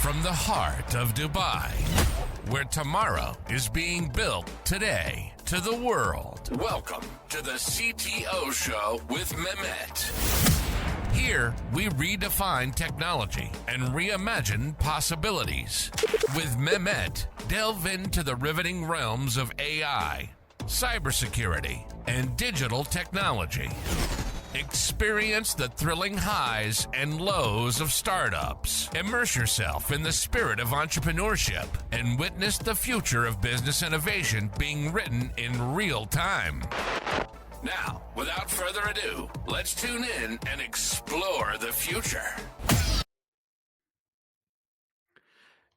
From the heart of Dubai, where tomorrow is being built today, to the world. Welcome to the CTO Show with Mehmet. Here, we redefine technology and reimagine possibilities. With Mehmet, delve into the riveting realms of AI, cybersecurity, and digital technology. Experience the thrilling highs and lows of startups. Immerse yourself in the spirit of entrepreneurship and witness the future of business innovation being written in real time. Now, without further ado, let's tune in and explore the future.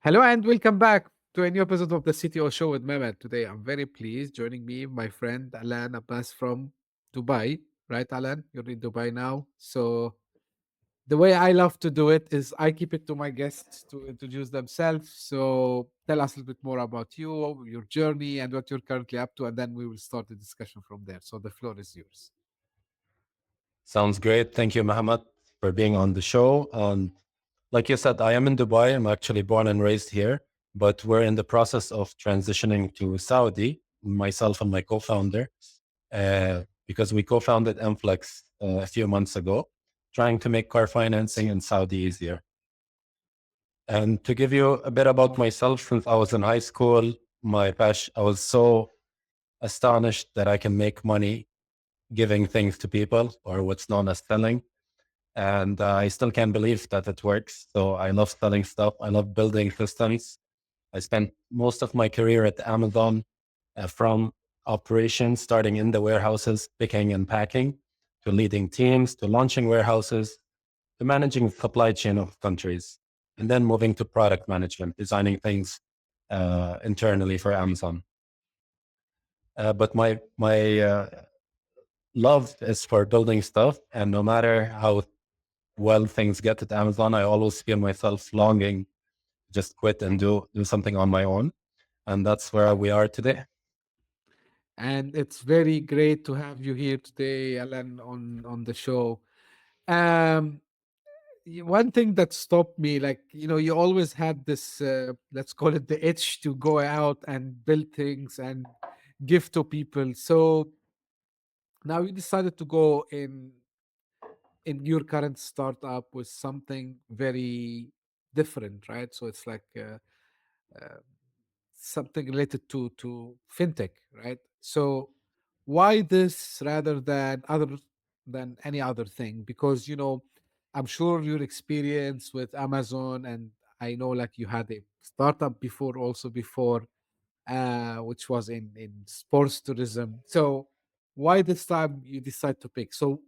Hello and welcome back to a new episode of the CTO Show with Mehmet. Today, I'm very pleased. Joining me, my friend Allan Abbas from Dubai. Right, Allan? You're in Dubai now. So the way I love to do it is I keep it to my guests to introduce themselves. So tell us a little bit more about you, your journey, and what you're currently up to, and then we will start the discussion from there. So the floor is yours. Sounds great. Thank you, Mohammed, for being on the show. Like you said, I am in Dubai. I'm actually born and raised here, but we're in the process of transitioning to Saudi, myself and my co-founder, because we co-founded Mflex a few months ago, trying to make car financing in Saudi easier. And to give you a bit about myself, since I was in high school, I was so astonished that I can make money giving things to people, or what's known as selling. And I still can't believe that it works. So I love selling stuff. I love building systems. I spent most of my career at Amazon, from operations, starting in the warehouses, picking and packing, to leading teams, to launching warehouses, to managing supply chain of countries, and then moving to product management, designing things internally for Amazon. But my love is for building stuff, and no matter how well things get at Amazon, I always feel myself longing to just quit and do something on my own. And that's where we are today. And it's very great to have you here today, Alan, on the show. Um, One thing that stopped me, like, you always had this, let's call it the itch to go out and build things and give to people. So now you decided to go in your current startup with something very different, right? So it's like uh, something related to fintech, right? So why this rather than any other thing? Because I'm sure your experience with Amazon, and I know like you had a startup before, also before, which was in sports tourism. So why this time you decide to pick? So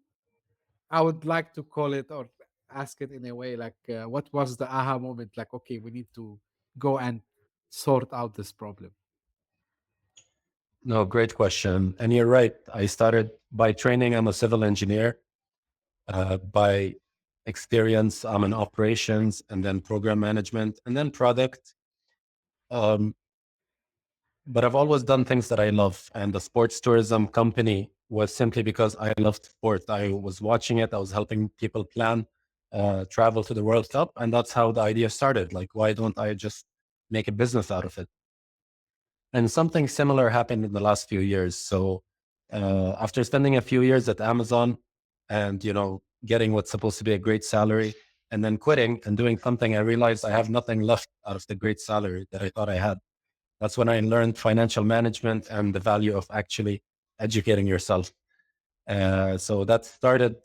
I would like to call it or ask it in a way like, what was the aha moment? Like, okay, we need to go and sort out this problem. No, great question. And you're right. I started by training. I'm a civil engineer. By experience, I'm in operations and then program management and then product. Um, but I've always done things that I love. And the sports tourism company was simply because I loved sport. I was watching it. I was helping people plan travel to the World Cup. And that's how the idea started. Like, why don't I just make a business out of it? And something similar happened in the last few years. So after spending a few years at Amazon and, getting what's supposed to be a great salary and then quitting and doing something, I realized I have nothing left out of the great salary that I thought I had. That's when I learned financial management and the value of actually educating yourself. So that started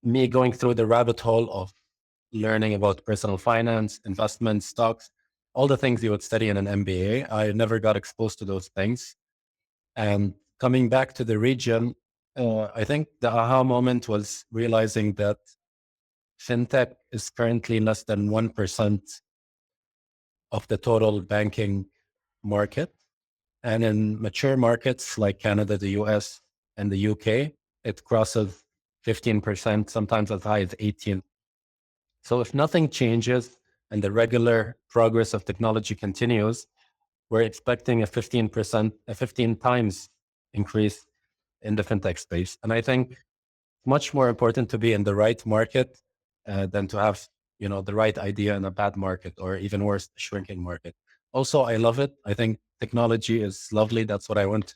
me going through the rabbit hole of learning about personal finance, investment, stocks, all the things you would study in an MBA. I never got exposed to those things. And coming back to the region, I think the aha moment was realizing that fintech is currently less than 1% of the total banking market. And in mature markets like Canada, the US, and the UK, it crosses 15%, sometimes as high as 18. So if nothing changes and the regular progress of technology continues, we're expecting a 15 times increase in the fintech space. And I think much more important to be in the right market than to have, the right idea in a bad market, or even worse, a shrinking market. Also, I love it. I think technology is lovely. That's what I want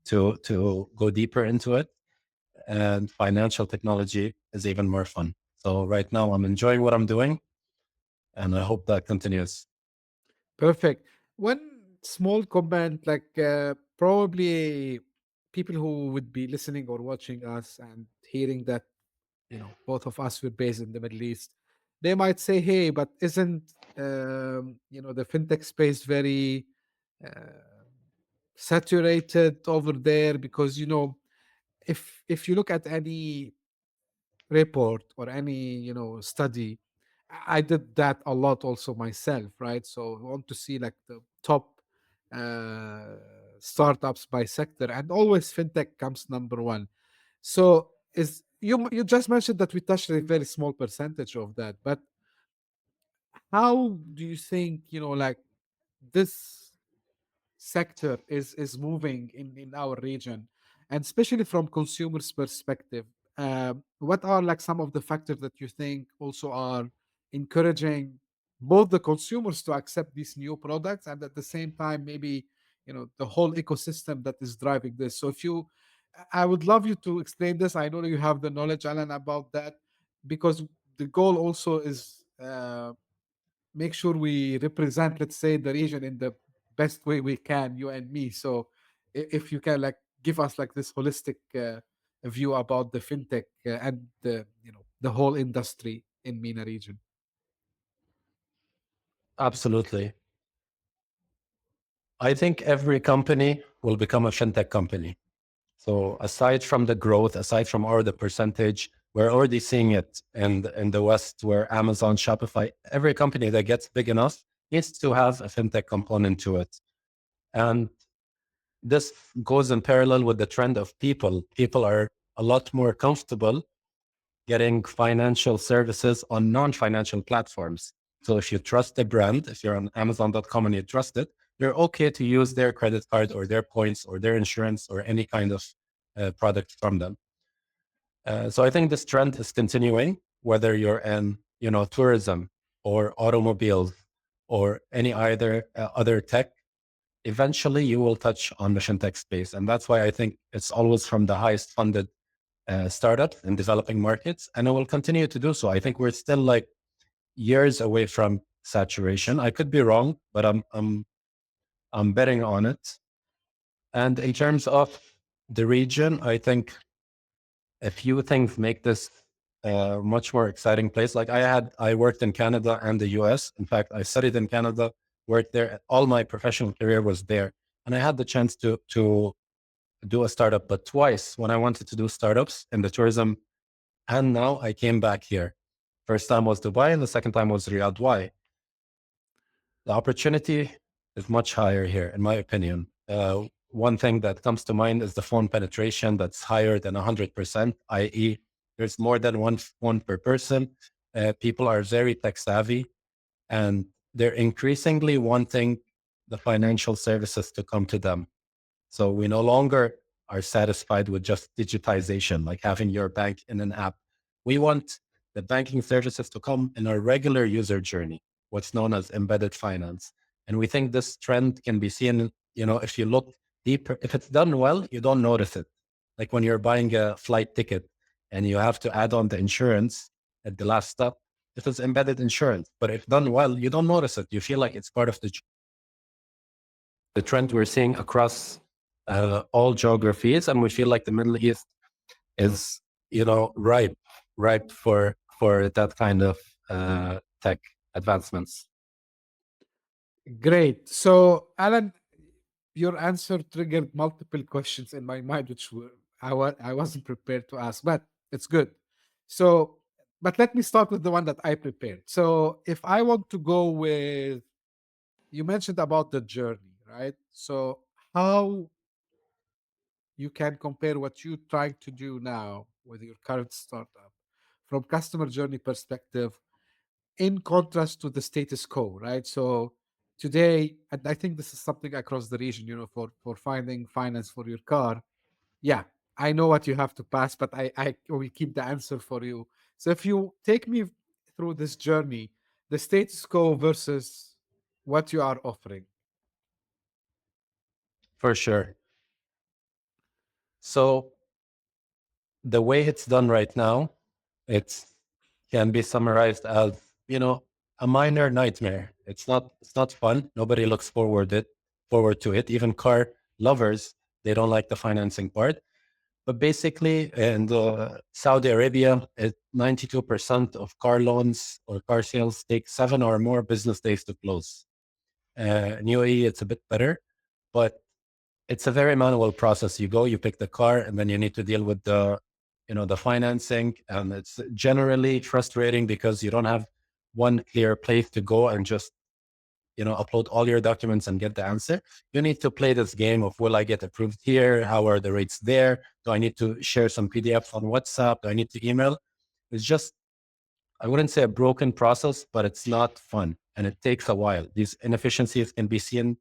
to go deeper into it. And financial technology is even more fun. So right now I'm enjoying what I'm doing, and I hope that continues. Perfect. One small comment, like probably people who would be listening or watching us and hearing that, both of us were based in the Middle East, they might say, "Hey, but isn't the fintech space very uh, saturated over there?" Because if you look at any report or any study, I did that a lot also myself, right? So I want to see like the top uh, startups by sector, and always fintech comes number one. So is you just mentioned that we touched a very small percentage of that, but how do you think like this sector is moving in our region, and especially from consumers perspective? What are like some of the factors that you think also are encouraging both the consumers to accept these new products, and at the same time maybe the whole ecosystem that is driving this? So if you I would love you to explain this. I know you have the knowledge, Alan, about that, because the goal also is make sure we represent, let's say, the region in the best way we can, you and me. So if you can like give us like this holistic view about the fintech and the whole industry in MENA region. Absolutely. I think every company will become a fintech company. So aside from the growth, aside from all the percentage, we're already seeing it in the West, where Amazon, Shopify, every company that gets big enough needs to have a fintech component to it. And this goes in parallel with the trend of people. People are a lot more comfortable getting financial services on non-financial platforms. So if you trust the brand, if you're on Amazon.com and you trust it, you're okay to use their credit card or their points or their insurance or any kind of product from them. So I think this trend is continuing, whether you're in, tourism or automobiles or any either other tech. Eventually, you will touch on the fintech space, and that's why I think it's always from the highest funded startups in developing markets, and it will continue to do so. I think we're still like years away from saturation. I could be wrong, but I'm betting on it. And in terms of the region, I think a few things make this a much more exciting place. Like I worked in Canada and the US. In fact, I studied in Canada, worked there. All my professional career was there, and I had the chance to do a startup, but twice when I wanted to do startups in the tourism. And now I came back here. First time was Dubai, and the second time was Riyadh. Why? The opportunity is much higher here, in my opinion. One thing that comes to mind is the phone penetration that's higher than 100%, i.e., there's more than one phone per person. People are very tech savvy, and they're increasingly wanting the financial services to come to them. So we no longer are satisfied with just digitization, like having your bank in an app. We want the banking services to come in a regular user journey, what's known as embedded finance. And we think this trend can be seen, if you look deeper, if it's done well, you don't notice it. Like when you're buying a flight ticket and you have to add on the insurance at the last stop, it is embedded insurance. But if done well, you don't notice it. You feel like it's part of the trend we're seeing across all geographies, and we feel like the Middle East is, ripe for that kind of tech advancements. Great. So, Alan, your answer triggered multiple questions in my mind, which I wasn't prepared to ask, but it's good. So, but let me start with the one that I prepared. So, if I want to go with, you mentioned about the journey, right? So, how you can compare what you're trying to do now with your current startup from customer journey perspective in contrast to the status quo, right? So today, and I think this is something across the region, for finding finance for your car. Yeah, I know what you have to pass, but I will keep the answer for you. So if you take me through this journey, the status quo versus what you are offering? For sure. So the way it's done right now, it can be summarized as, a minor nightmare. It's not fun. Nobody looks forward to it. Even car lovers, they don't like the financing part. But basically, in Saudi Arabia, 92% of car loans or car sales take 7 or more business days to close. In UAE, it's a bit better, but it's a very manual process. You go, you pick the car, and then you need to deal with the financing, and it's generally frustrating because you don't have one clear place to go and just upload all your documents and get the answer. You need to play this game of, will I get approved here? How are the rates there? Do I need to share some PDFs on WhatsApp? Do I need to email? It's just, I wouldn't say a broken process, but it's not fun and it takes a while. These inefficiencies can be seen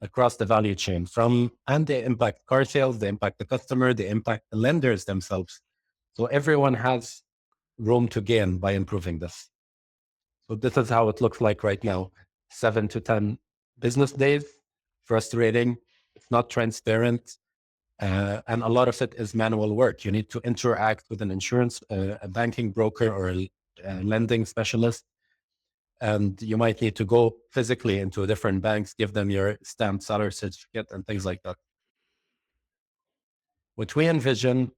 across the value chain and they impact car sales, they impact the customer, they impact the lenders themselves. So everyone has room to gain by improving this. So this is how it looks like right now. 7 to 10 business days, frustrating. It's not transparent. And a lot of it is manual work. You need to interact with an insurance, a banking broker or a lending specialist. And you might need to go physically into different banks, give them your stamped salary certificate and things like that. What we envision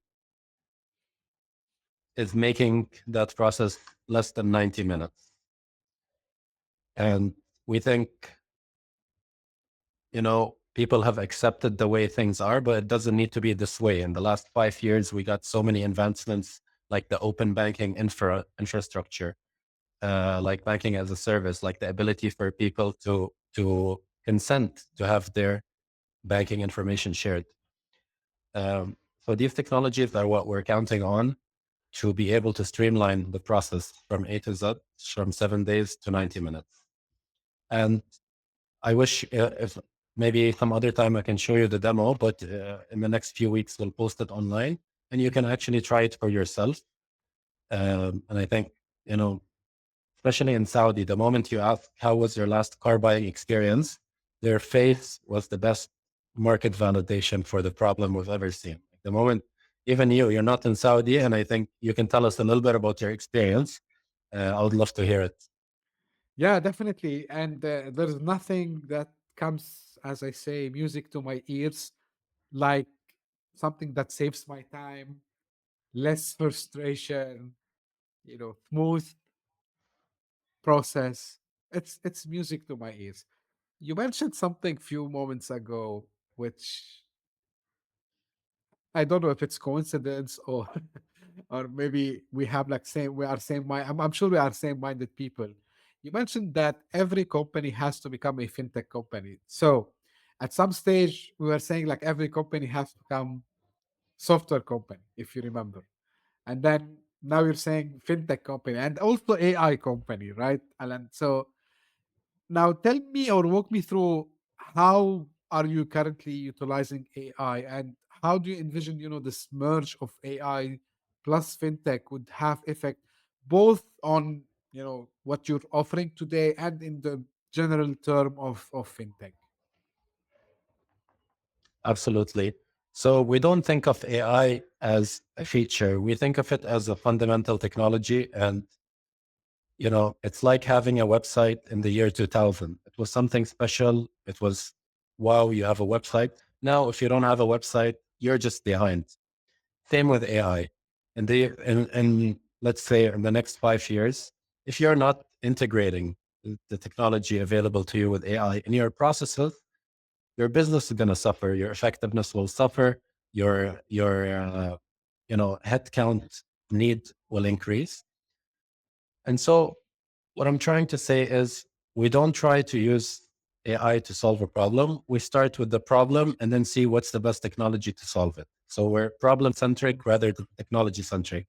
is making that process less than 90 minutes. And we think, people have accepted the way things are, but it doesn't need to be this way. In the last 5 years, we got so many advancements like the open banking infrastructure, like banking as a service, like the ability for people to consent to have their banking information shared. So these technologies are what we're counting on to be able to streamline the process from A to Z, from 7 days to 90 minutes. And I wish if maybe some other time I can show you the demo, but in the next few weeks, we'll post it online and you can actually try it for yourself. And I think, especially in Saudi, the moment you ask, how was your last car buying experience? Their face was the best market validation for the problem we've ever seen. The moment, even you're not in Saudi, and I think you can tell us a little bit about your experience. I would love to hear it. Yeah, definitely. And there's nothing that comes, as I say, music to my ears, like something that saves my time, less frustration, smooth process. It's music to my ears. You mentioned something few moments ago, which I don't know if it's coincidence or or maybe we are same mind. I'm sure we are same minded people. You mentioned that every company has to become a fintech company. So at some stage we were saying like every company has to become software company, if you remember. And then now you're saying fintech company and also AI company, right, Alan? So now tell me or walk me through how are you currently utilizing AI and how do you envision, this merge of AI plus fintech would have effect both on, what you're offering today and in the general term of fintech. Absolutely. So we don't think of AI as a feature. We think of it as a fundamental technology. And, it's like having a website in the year 2000. It was something special. It was, wow, you have a website. Now, if you don't have a website, you're just behind. Same with AI. And let's say in the next 5 years, if you're not integrating the technology available to you with AI in your processes, your business is going to suffer. Your effectiveness will suffer. Your headcount need will increase. And so, what I'm trying to say is, we don't try to use AI to solve a problem. We start with the problem and then see what's the best technology to solve it. So we're problem centric rather than technology centric.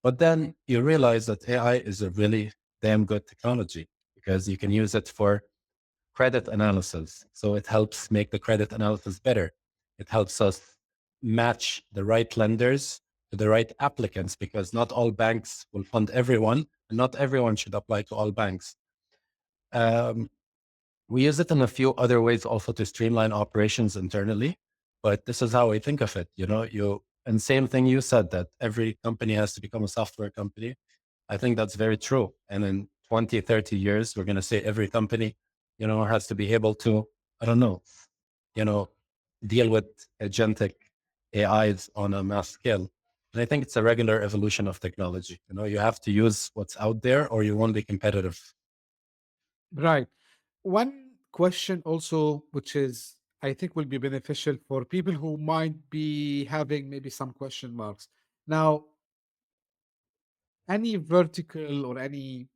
But then you realize that AI is a really damn good technology because you can use it for credit analysis. So it helps make the credit analysis better. It helps us match the right lenders to the right applicants because not all banks will fund everyone and not everyone should apply to all banks. Um, we use it in a few other ways also to streamline operations internally, but this is how I think of it. And same thing you said that every company has to become a software company. I think that's very true. And in 20, 30 years, we're going to say every company, has to be able to, I don't know, you know, deal with agentic AIs on a mass scale. And I think it's a regular evolution of technology. You have to use what's out there or you won't be competitive. Right. One question also, which is I think will be beneficial for people who might be having maybe some question marks. Now, any vertical or any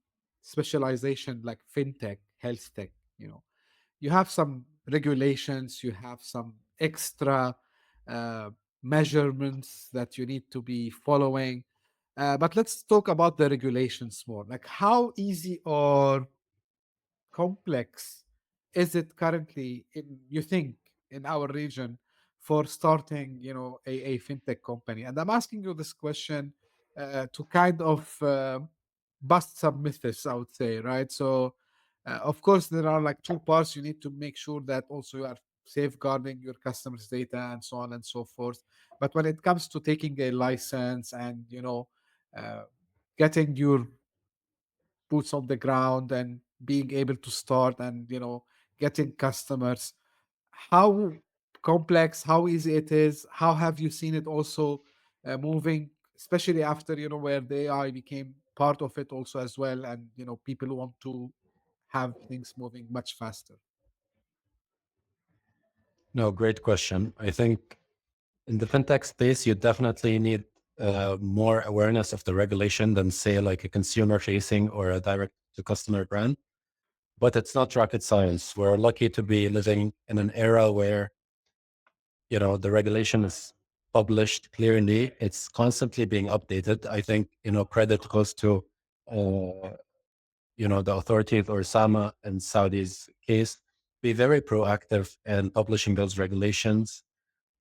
specialization like fintech, health tech, you know, you have some regulations, you have some extra uh, measurements that you need to be following. But let's talk about the regulations more. Like, how easy or complex is it currently in you think in our region for starting a fintech company? And I'm asking you this question to kind of bust some myths, I would say, right? So of course there are like two parts. You need to make sure that also you are safeguarding your customers data and so on and so forth. But when it comes to taking a license and uh, getting your boots on the ground and being able to start and getting customers, how complex, how easy it is, how have you seen it also moving, especially after where the AI became part of it also as well, and people want to have things moving much faster. No, great question. I think in the fintech space, you definitely need more awareness of the regulation than, say, like a consumer facing or a direct to customer brand. But it's not rocket science. We're lucky to be living in an era where, the regulation is published clearly. It's constantly being updated. I think, credit goes to, uh, the authorities or SAMA in Saudi's case, be very proactive in publishing those regulations.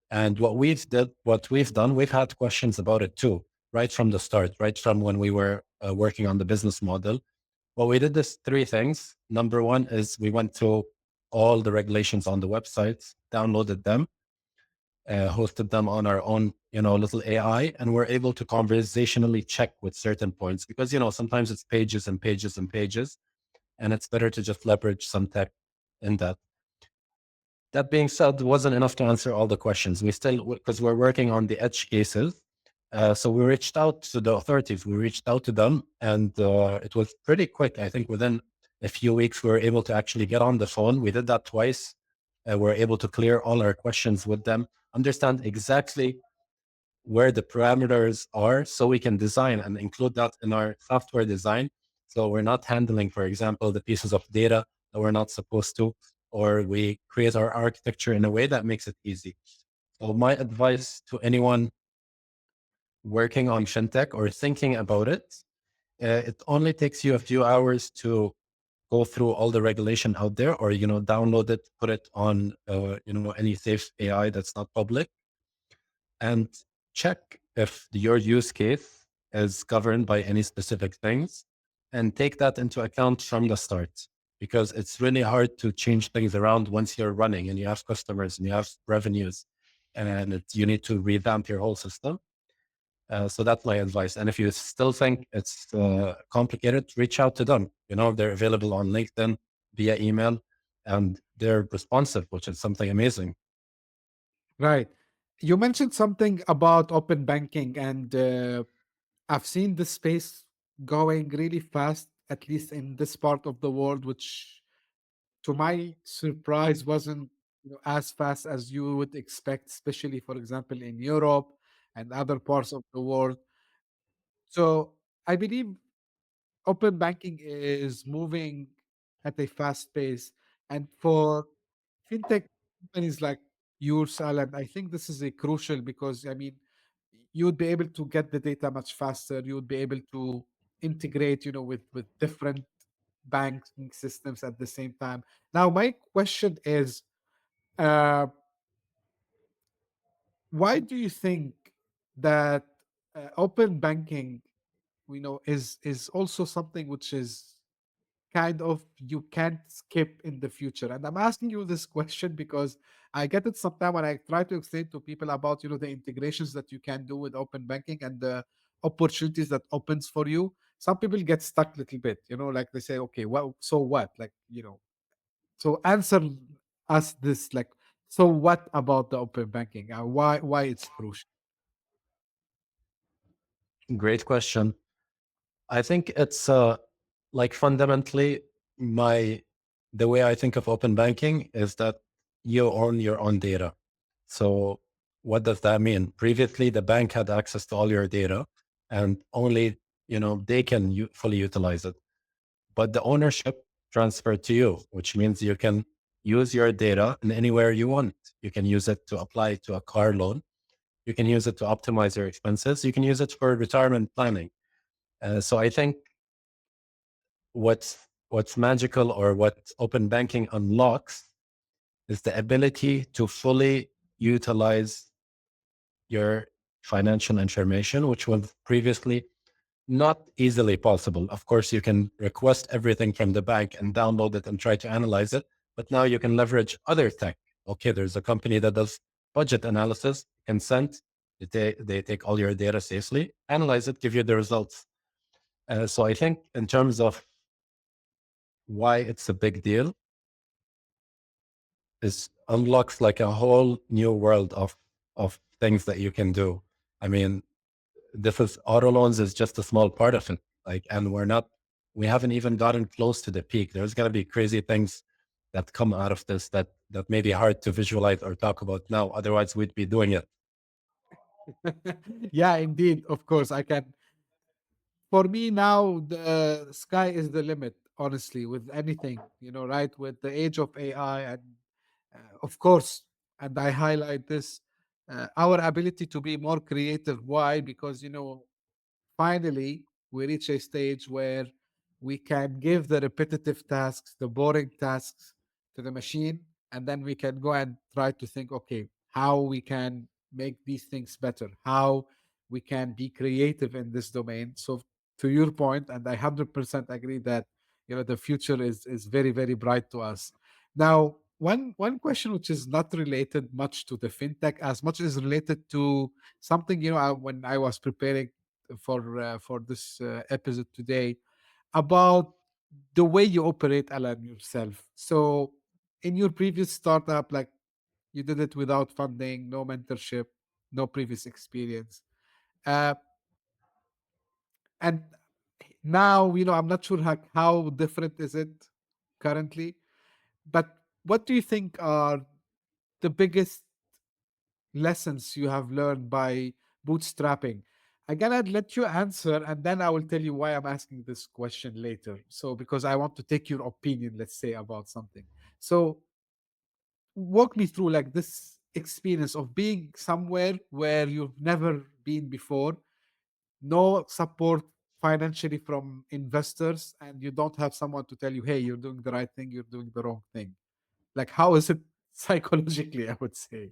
And what we've done, we've had questions about it too, right from the start, right from when we were working on the business model. Well, we did this three things. Number one is we went through all the regulations on the websites, downloaded them, hosted them on our own, little AI, and we're able to conversationally check with certain points because, sometimes it's pages and pages and pages, and it's better to just leverage some tech in that. That being said, wasn't enough to answer all the questions. We still, because we're working on the edge cases. So we reached out to the authorities. We reached out to them, and it was pretty quick. I think within a few weeks, we were able to actually get on the phone. We did that twice. We were able to clear all our questions with them, understand exactly where the parameters are so we can design and include that in our software design. So we're not handling, for example, the pieces of data that we're not supposed to, or we create our architecture in a way that makes it easy. So my advice to anyone working on fintech or thinking about it, it only takes you a few hours to go through all the regulation out there, or download it, put it on any safe AI that's not public, and check if your use case is governed by any specific things, and take that into account from the start, because it's really hard to change things around once you're running and you have customers and you have revenues, and you need to revamp your whole system. So that's my advice. And if you still think it's complicated, reach out to them. They're available on LinkedIn, via email, and they're responsive, which is something amazing. Right. You mentioned something about open banking, and I've seen this space going really fast, at least in this part of the world, which to my surprise wasn't as fast as you would expect, especially for example in Europe and other parts of the world. So I believe open banking is moving at a fast pace, and for fintech companies like yours, Alan, I think this is a crucial, because I mean you would be able to get the data much faster. You would be able to integrate with different banking systems at the same time. Now my question is, uh, why do you think that open banking is also something which is kind of you can't skip in the future? And I'm asking you this question because I get it sometimes when I try to explain to people about, the integrations that you can do with open banking and the opportunities that opens for you. Some people get stuck a little bit, like they say, okay, well, so what? Like, so answer us this, like, so what about the open banking? Why it's crucial? Great question. I think it's like fundamentally the way I think of open banking is that you own your own data. So what does that mean? Previously, the bank had access to all your data, and only they can fully utilize it. But the ownership transferred to you, which means you can use your data in anywhere you want. You can use it to apply to a car loan. You can use it to optimize your expenses. You can use it for retirement planning. So I think what's magical, or what open banking unlocks, is the ability to fully utilize your financial information, which was previously not easily possible. Of course, you can request everything from the bank and download it and try to analyze it, but now you can leverage other tech. Okay, there's a company that does budget analysis, consent. They take all your data safely, analyze it, give you the results. So I think in terms of why it's a big deal, is unlocks like a whole new world of things that you can do. I mean, this is auto loans is just a small part of it. Like, and we haven't even gotten close to the peak. There's gonna be crazy things that come out of this that may be hard to visualize or talk about now. Otherwise, we'd be doing it. Yeah, indeed. Of course, I can. For me now, the sky is the limit, honestly, with anything, right? With the age of AI, and of course, and I highlight this, our ability to be more creative. Why? Because, finally we reach a stage where we can give the repetitive tasks, the boring tasks to the machine, and then we can go and try to think, okay, how we can make these things better, how we can be creative in this domain. So to your point, and I 100% agree that, the future is very, very bright to us. Now, one question which is not related much to the fintech as much as related to something, when I was preparing for this episode today, about the way you operate, Alan, yourself. So in your previous startup, like, you did it without funding, no mentorship, no previous experience, uh, and now, I'm not sure how different is it currently, but what do you think are the biggest lessons you have learned by bootstrapping? Again, I'd let you answer, and then I will tell you why I'm asking this question later. So, because I want to take your opinion, let's say, about something. So, walk me through, like, this experience of being somewhere where you've never been before, no support financially from investors, and you don't have someone to tell you, hey, you're doing the right thing, you're doing the wrong thing. Like, how is it psychologically, I would say?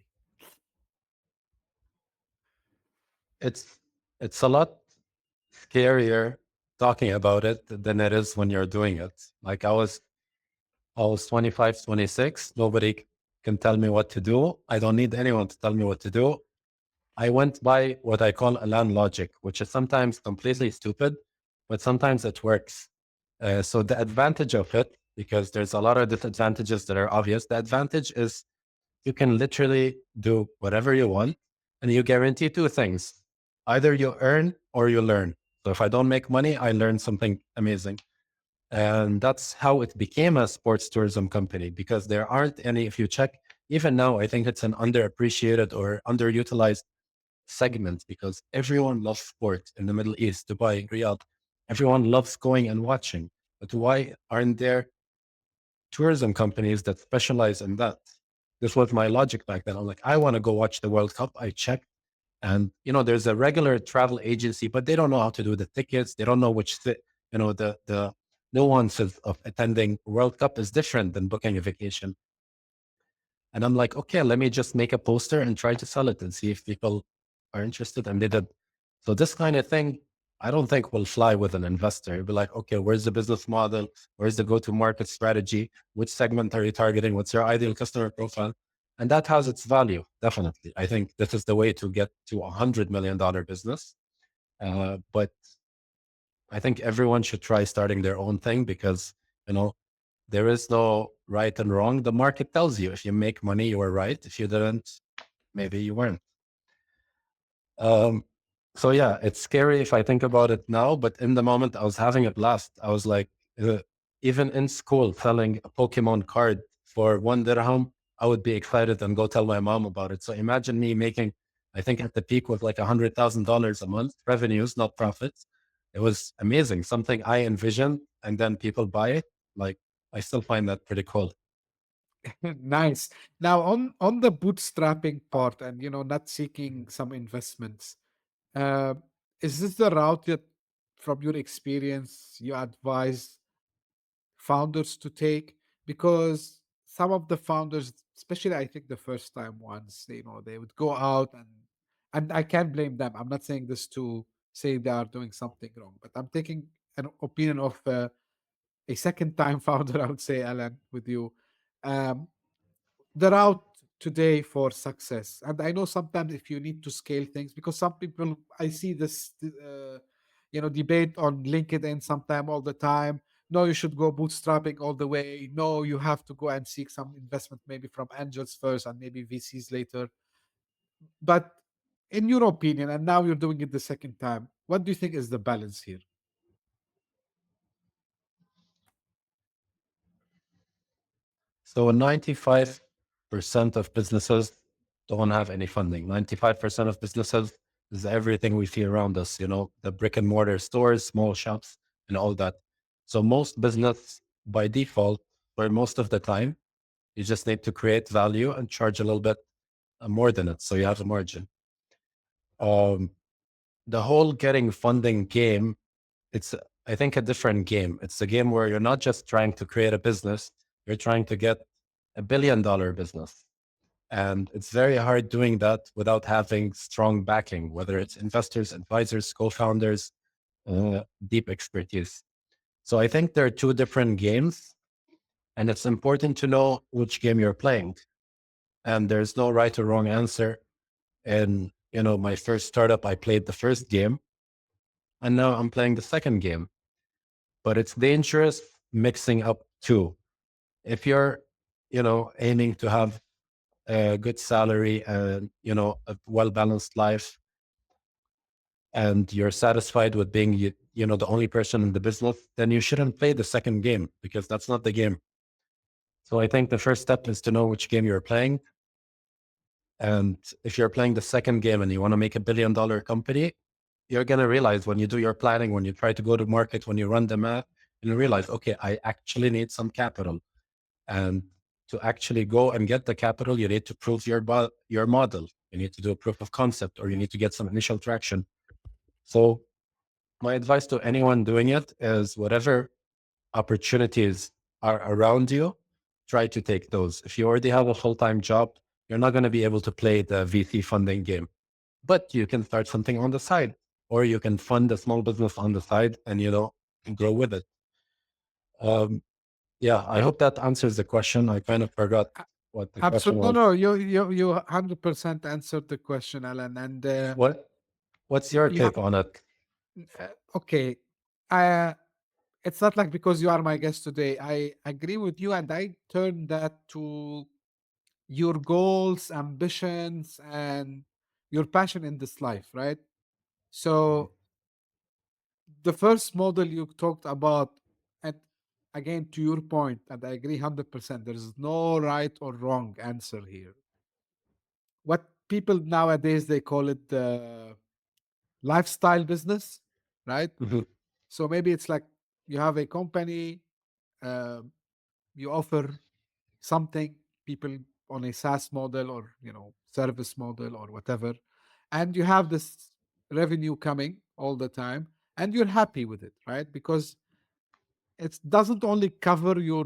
It's a lot scarier talking about it than it is when you're doing it. Like I was 25, 26. Nobody can tell me what to do. I don't need anyone to tell me what to do. I went by what I call Alan logic, which is sometimes completely stupid, but sometimes it works. So the advantage of it, because there's a lot of disadvantages that are obvious, the advantage is you can literally do whatever you want, and you guarantee two things. Either you earn or you learn. So if I don't make money, I learn something amazing. And that's how it became a sports tourism company, because there aren't any, if you check, even now, I think it's an underappreciated or underutilized segment, because everyone loves sport in the Middle East, Dubai, Riyadh. Everyone loves going and watching. But why aren't there tourism companies that specialize in that? This was my logic back then. I'm like, I want to go watch the World Cup. I checked, and there's a regular travel agency, but they don't know how to do the tickets. They don't know the nuances of attending World Cup is different than booking a vacation. And I'm like, okay, let me just make a poster and try to sell it and see if people are interested. And they did. So this kind of thing, I don't think will fly with an investor. It'd be like, okay, where's the business model? Where's the go-to-market strategy? Which segment are you targeting? What's your ideal customer profile? And that has its value, definitely. I think this is the way to get to $100 million business. But I think everyone should try starting their own thing because, you know, there is no right and wrong. The market tells you if you make money, you were right. If you didn't, maybe you weren't. Um, so yeah, it's scary if I think about it now, but in the moment I was having a blast. I was like, uh, even in school, selling a Pokemon card for 1 dirham, I would be excited and go tell my mom about it. So imagine me making, I think at the peak was like $100,000 a month revenues, not profits. It was amazing, something I envisioned, and then people buy it. Like, I still find that pretty cool. Nice. Now on the bootstrapping part, and not seeking some investments, uh, is this the route that, from your experience, you advise founders to take? Because some of the founders, especially I think the first time ones, they would go out, and I can't blame them. I'm not saying this to say they are doing something wrong, but I'm taking an opinion of a second time founder, I would say, Alan, with you. Um, the route today for success, and I know sometimes if you need to scale things, because some people, I see this debate on LinkedIn sometime, all the time. No, you should go bootstrapping all the way. No, you have to go and seek some investment, maybe from angels first and maybe VCs later. But in your opinion, and now you're doing it the second time, what do you think is the balance here? So 95% of businesses don't have any funding. 95% of businesses is everything we see around us, the brick and mortar stores, small shops, and all that. So most business by default, for most of the time, you just need to create value and charge a little bit more than it. So you have a margin. Um, the whole getting funding game, it's, I think, a different game. It's a game where you're not just trying to create a business, you're trying to get $1 billion business. And it's very hard doing that without having strong backing, whether it's investors, advisors, co-founders, deep expertise. So I think there are two different games, and it's important to know which game you're playing. And there's no right or wrong answer. And, my first startup, I played the first game, and now I'm playing the second game. But it's dangerous mixing up two. If you're, aiming to have a good salary and, a well-balanced life, and you're satisfied with being, the only person in the business, then you shouldn't play the second game because that's not the game. So I think the first step is to know which game you're playing. And if you're playing the second game and you want to make $1 billion company, you're going to realize when you do your planning, when you try to go to market, when you run the math, you realize, okay, I actually need some capital. And to actually go and get the capital, you need to prove your model. You need to do a proof of concept, or you need to get some initial traction. So my advice to anyone doing it is whatever opportunities are around you, try to take those. If you already have a full-time job, you're not going to be able to play the VC funding game, but you can start something on the side, or you can fund a small business on the side and, grow with it. Yeah, I hope that answers the question. I kind of forgot what the question Absolutely. No, was. no, you 100% answered the question, Alan. And What's your you take on it? okay. Uh, it's not like because you are my guest today. I agree with you, and I turn that to your goals, ambitions, and your passion in this life, right? So the first model you talked about, and again to your point, and I agree 100%. There is no right or wrong answer here. What people nowadays they call it the lifestyle business, right? Mhm. So maybe it's like you have a company, uh, you offer something people on a SaaS model, or service model or whatever, and you have this revenue coming all the time, and you're happy with it, right? Because it doesn't only cover your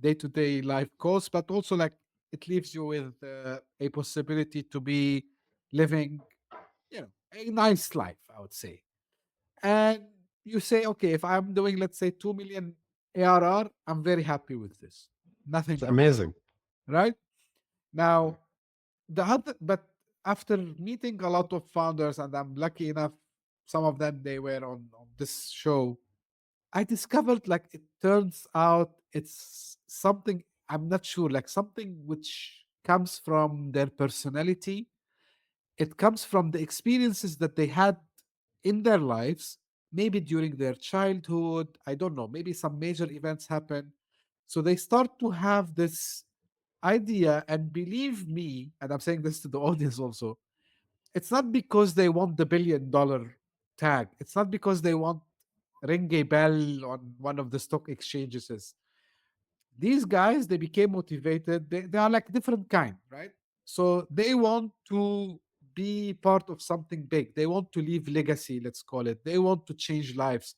day-to-day life costs, but also like it leaves you with a possibility to be living a nice life, I would say. and you say, okay, if I'm doing, let's say, 2 million ARR, I'm very happy with this. Nothing It's wrong, amazing. right? Now, the other, but after meeting a lot of founders, and I'm lucky enough, some of them, they were on this show, I discovered, like, it turns out it's something, I'm not sure, like something which comes from their personality. It comes from the experiences that they had in their lives, maybe during their childhood. I don't know, maybe some major events happen. So they start to have this idea, and believe me, and I'm saying this to the audience also, it's not because they want the $1 billion tag. It's not because they want ring a bell on one of the stock exchanges. These guys, they became motivated. They are like different kind, right? So they want to be part of something big. They want to leave legacy, let's call it. They want to change lives.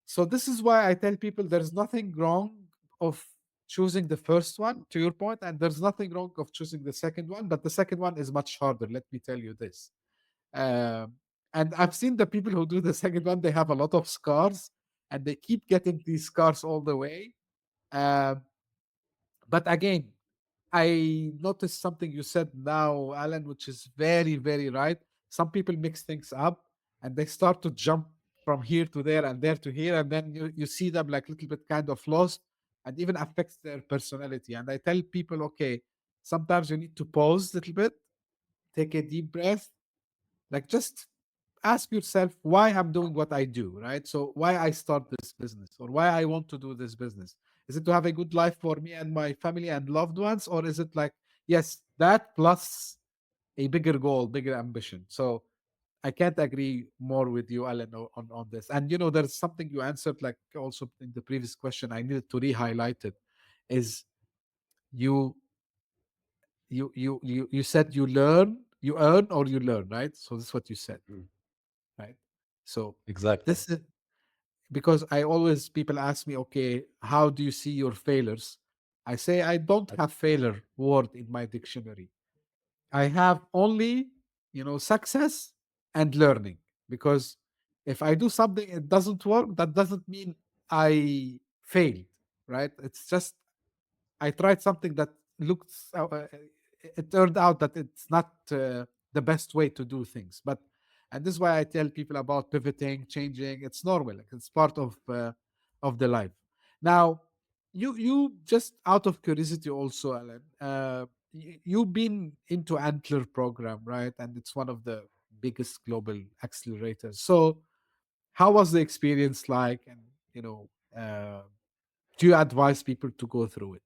So this is why I tell people there's nothing wrong of choosing the first one, to your point, and there's nothing wrong of choosing the second one, but the second one is much harder. Let me tell you this. Um, and I've seen the people who do the second one, they have a lot of scars, and they keep getting these scars all the way. Um, but again, I noticed something you said now, Alan, which is very, very right. Some people mix things up and they start to jump from here to there and there to here. And then you see them like a little bit kind of lost, and even affects their personality. And I tell people, okay, sometimes you need to pause a little bit, take a deep breath, like just ask yourself why I'm doing what I do, right? So why I start this business, or why I want to do this business. Is it to have a good life for me and my family and loved ones? Or is it like, yes, that plus a bigger goal, bigger ambition? So I can't agree more with you, Alan, on this. And there's something you answered, like also in the previous question, I needed to re-highlight it, is you you said you earn or you learn, right? So this is what you said, Mm. right? So Exactly. this is because I always, people ask me, okay, how do you see your failures? I say I don't have failure word in my dictionary. I have only, success and learning. Because if I do something it doesn't work, that doesn't mean I failed, right? It's just I tried something that looks. It turned out that it's not the best way to do things. And this is why I tell people about pivoting, changing. It's normal. Like, it's part of the life. Now, you just out of curiosity, also, Alan. You've been into Antler program, right? And it's one of the biggest global accelerators. So, how was the experience like? And do you advise people to go through it?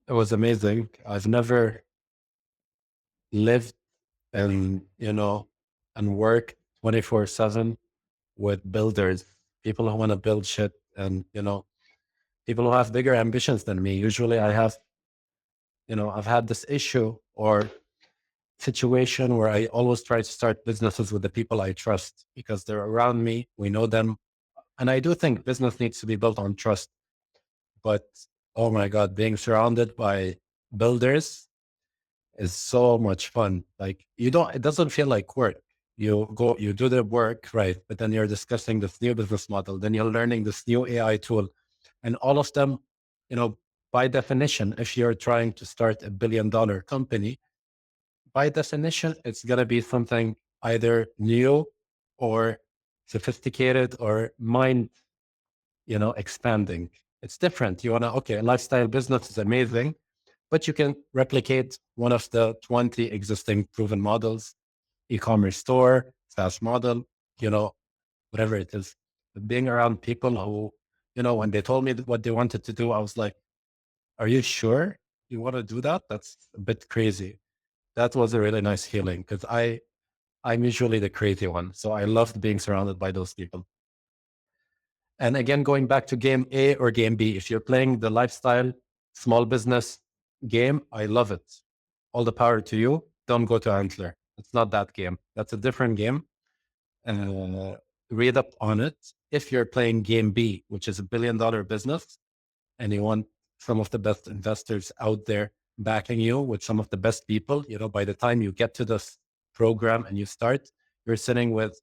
It was amazing. I've never lived and, and worked 24/7 with builders, people who want to build shit, and, people who have bigger ambitions than me. Usually I've had this issue or situation where I always try to start businesses with the people I trust because they're around me. We know them. And I do think business needs to be built on trust. But oh my God, being surrounded by builders is so much fun. Like it doesn't feel like work. You do the work, right? But then you're discussing this new business model. Then you're learning this new AI tool. And all of them, by definition, if you're trying to start $1 billion company, by definition, it's going to be something either new or sophisticated or mind, expanding. It's different. You want to, okay, lifestyle business is amazing, but you can replicate one of the 20 existing proven models, e-commerce store, SaaS model, whatever it is. But being around people who, when they told me what they wanted to do, I was like, are you sure you want to do that? That's a bit crazy. That was a really nice feeling because I'm usually the crazy one. So I loved being surrounded by those people. And again, going back to game A or game B, if you're playing the lifestyle small business game, I love it. All the power to you. Don't go to Antler. It's not that game. That's a different game. Read up on it. If you're playing game B, which is $1 billion business, and you want some of the best investors out there backing you with some of the best people, by the time you get to this program and you start, you're sitting with,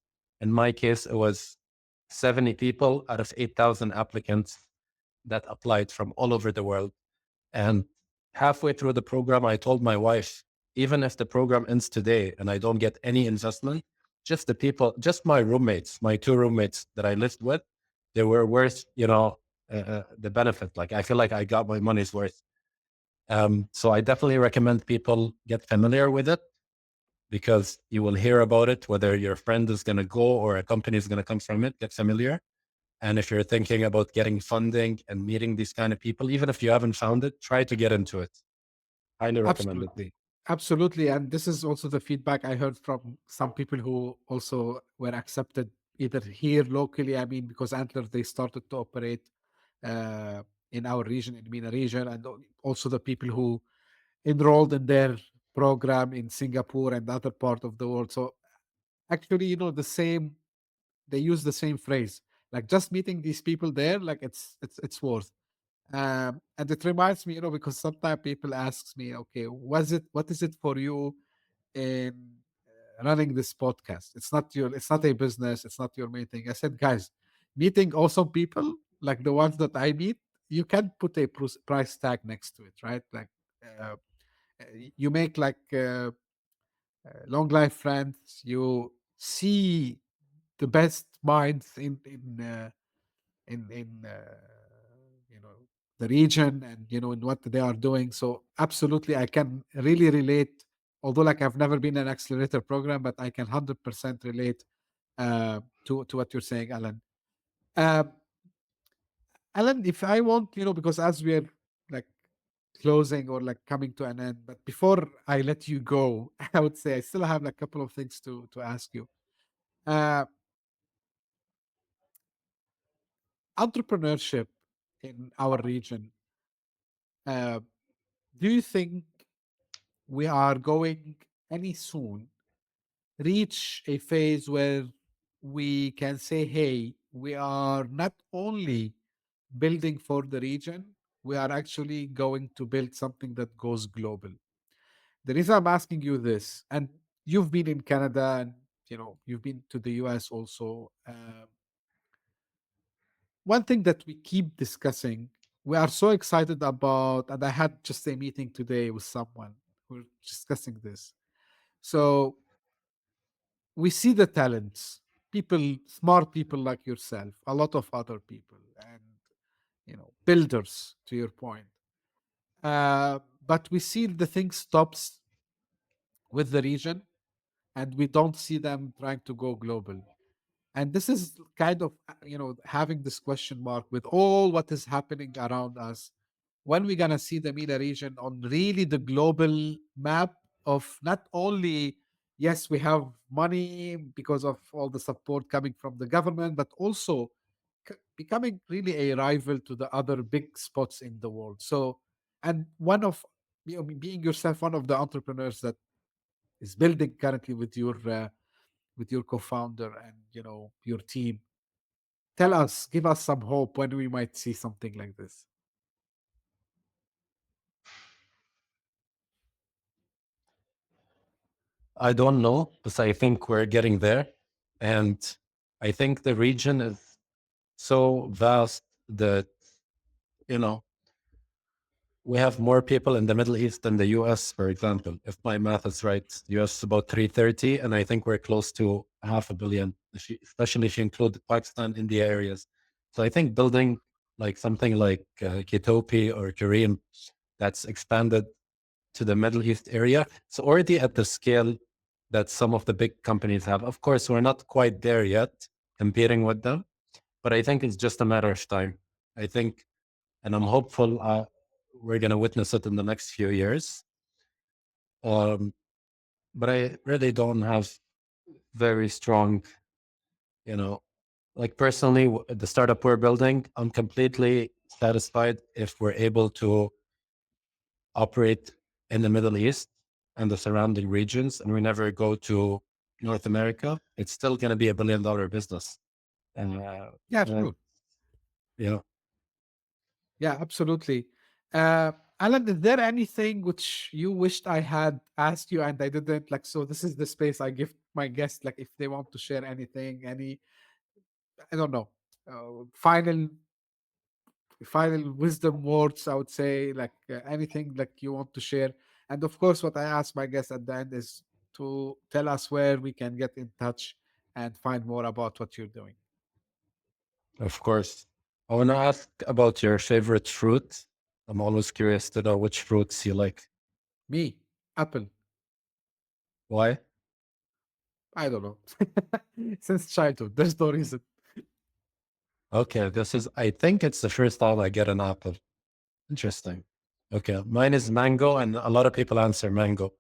in my case, it was 70 people out of 8,000 applicants that applied from all over the world. And halfway through the program, I told my wife, even if the program ends today and I don't get any investment, just the people, just my roommates, my two roommates that I lived with, they were worth, the benefit. Like I feel like I got my money's worth. So I definitely recommend people get familiar with it because you will hear about it, whether your friend is going to go or a company is going to come from it, get familiar. And if you're thinking about getting funding and meeting these kind of people, even if you haven't found it, try to get into it. Highly recommend it. Absolutely. Absolutely. And this is also the feedback I heard from some people who also were accepted either here locally. I mean, because Antler, they started to operate uh, in our region, in MENA region, and also the people who enrolled in their program in Singapore and other part of the world. So actually, they use the same phrase, like just meeting these people there, like it's worth. And it reminds me, because sometimes people asks me, okay, what is it for you in running this podcast? It's not a business, it's not your main thing. I said, guys, meeting awesome people like the ones that I meet, you can put a price tag next to it, right? Like uh, you make like long life friends, you see the best minds in you know the region, and in what they are doing. So absolutely, I can really relate, although like I've never been in an accelerator program, but I can 100% relate to what you're saying, Alan. uh, Alan, if I want, because as we're like closing or like coming to an end, but before I let you go, I would say I still have like a couple of things to ask you. uh, Entrepreneurship in our region, uh, do you think we are going any soon reach a phase where we can say, hey, we are not only building for the region, we are actually going to build something that goes global? The reason I'm asking you this, and you've been in Canada, and you've been to the US also. One thing that we keep discussing, we are so excited about, and I had just a meeting today with someone who are discussing this. So we see the talents, people, smart people like yourself, a lot of other people, and builders, to your point. But we see the thing stops with the region, and we don't see them trying to go global. And this is kind of having this question mark with all what is happening around us. When we gonna see the MENA region on really the global map of not only, yes, we have money because of all the support coming from the government, but also becoming really a rival to the other big spots in the world. So, and one of being yourself one of the entrepreneurs that is building currently with your co-founder and your team. Tell us, give us some hope when we might see something like this. I don't know, but I think we're getting there. And I think the region is so vast that, you know, we have more people in the Middle East than the US, for example. If my math is right, US is about 330, and I think we're close to 500,000,000, especially if you include Pakistan, India areas. So I think building like something like Kitopi or Korean that's expanded to the Middle East area, it's already at the scale that some of the big companies have. Of course, we're not quite there yet competing with them, but I think it's just a matter of time. I think, and I'm hopeful we're going to witness it in the next few years. Um, but I really don't have very strong, you know, like personally, the startup we're building, I'm completely satisfied if we're able to operate in the Middle East and the surrounding regions, and we never go to North America. It's still going to be $1 billion business. And Yeah, uh, sure. yeah, Yeah, absolutely. Alan, is there anything which you wished I had asked you and I didn't? Like, so this is the space I give my guests, like, if they want to share anything, any, I don't know, final wisdom words, I would say, like anything like you want to share. And of course, what I ask my guests at the end is to tell us where we can get in touch and find more about what you're doing. Of course. I want to ask about your favorite fruit. I'm always curious to know which fruits you like. Me, Apple. Why? I don't know. Since childhood, there's no reason. Okay, I think it's the first time I get an apple. Interesting. Okay, mine is mango, and a lot of people answer mango.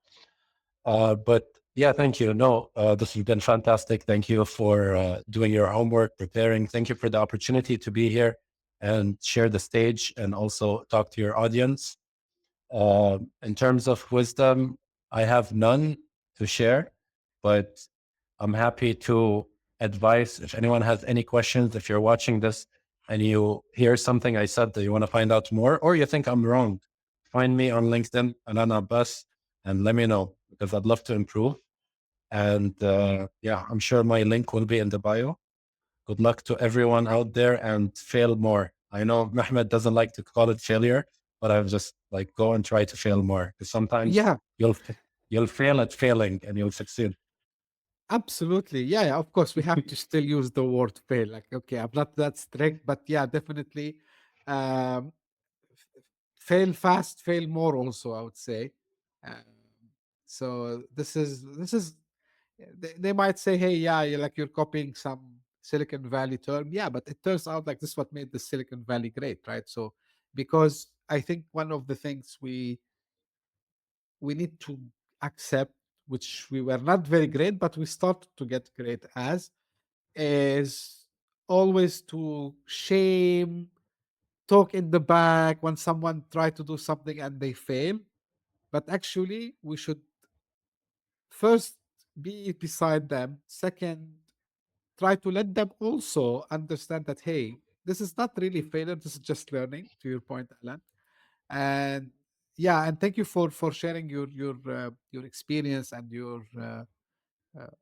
But yeah, thank you. No, this has been fantastic. Thank you for doing your homework, preparing. Thank you for the opportunity to be here and share the stage and also talk to your audience. In terms of wisdom, I have none to share, but I'm happy to advise if anyone has any questions. If you're watching this and you hear something I said that you want to find out more, or you think I'm wrong, find me on LinkedIn, Allan Abbas, and let me know because I'd love to improve. And yeah, I'm sure my link will be in the bio. Good luck to everyone out there and fail more. I know Mehmet doesn't like to call it failure, but I've just like go and try to fail more because sometimes Yeah, you'll fail at failing and you'll succeed. absolutely. Yeah, of course, we have to still use the word fail. Like, okay, I'm not that strict, but yeah, definitely. Um, Fail fast, fail more. Also, I would say. Um, so this is. They might say, "Hey, yeah, you're copying some Silicon Valley term." Yeah, but it turns out like this is what made the Silicon Valley great, right? So because I think one of the things we need to accept, which we were not very great, but we started to get great as, is always to shame, talk in the back when someone try to do something and they fail. But actually, we should first be beside them. Second, try to let them also understand that, hey, this is not really failure. This is just learning. To your point, Alan. And yeah, and thank you for sharing your experience and your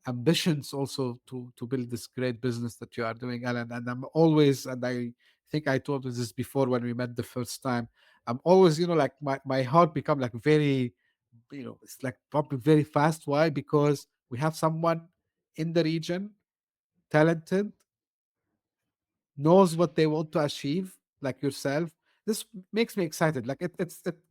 ambitions also to build this great business that you are doing, Alan. And I'm always, and I think I told you this before when we met the first time. I'm always, like my heart become like very, it's like pumping very fast. Why? Because we have someone in the region, talented, knows what they want to achieve, like yourself. This makes me excited. Like it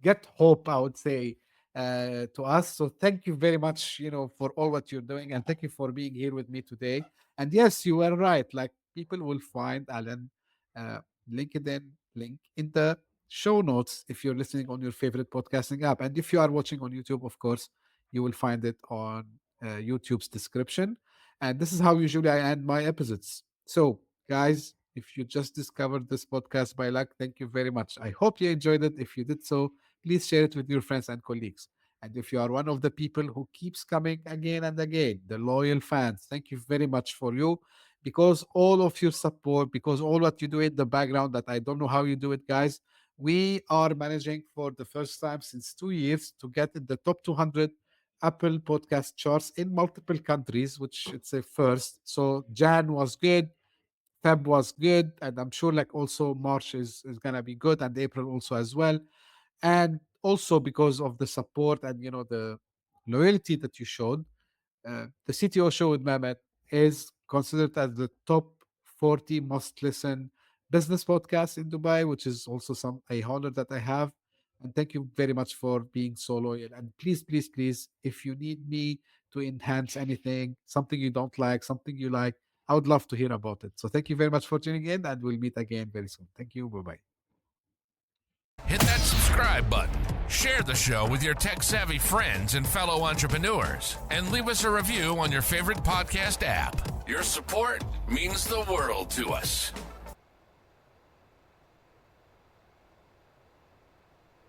get hope, I would say, to us. So thank you very much, for all what you're doing, and thank you for being here with me today. And yes, you were right. Like people will find Alan uh, LinkedIn link in the show notes if you're listening on your favorite podcasting app, and if you are watching on YouTube, of course, you will find it on YouTube's description. And this is how usually I end my episodes. So guys, if you just discovered this podcast by luck, thank you very much. I hope you enjoyed it. If you did so, please share it with your friends and colleagues. And if you are one of the people who keeps coming again and again, the loyal fans, thank you very much for you, because all of your support, because all what you do in the background that I don't know how you do it, guys. We are managing for the first time since 2 years to get in the top 200 Apple podcast charts in multiple countries, which it's a first. So Jan was good, Feb was good, and I'm sure like also March is gonna be good, and April also as well. And also because of the support and the loyalty that you showed, the CTO show with Mehmet is considered as the top 40 most listened business podcasts in Dubai, which is also a honor that I have. And thank you very much for being so loyal. And please, please, please, if you need me to enhance anything, something you don't like, something you like, I would love to hear about it. So thank you very much for tuning in, and we'll meet again very soon. Thank you. Bye bye. Hit that subscribe button, share the show with your tech savvy friends and fellow entrepreneurs, and leave us a review on your favorite podcast app. Your support means the world to us.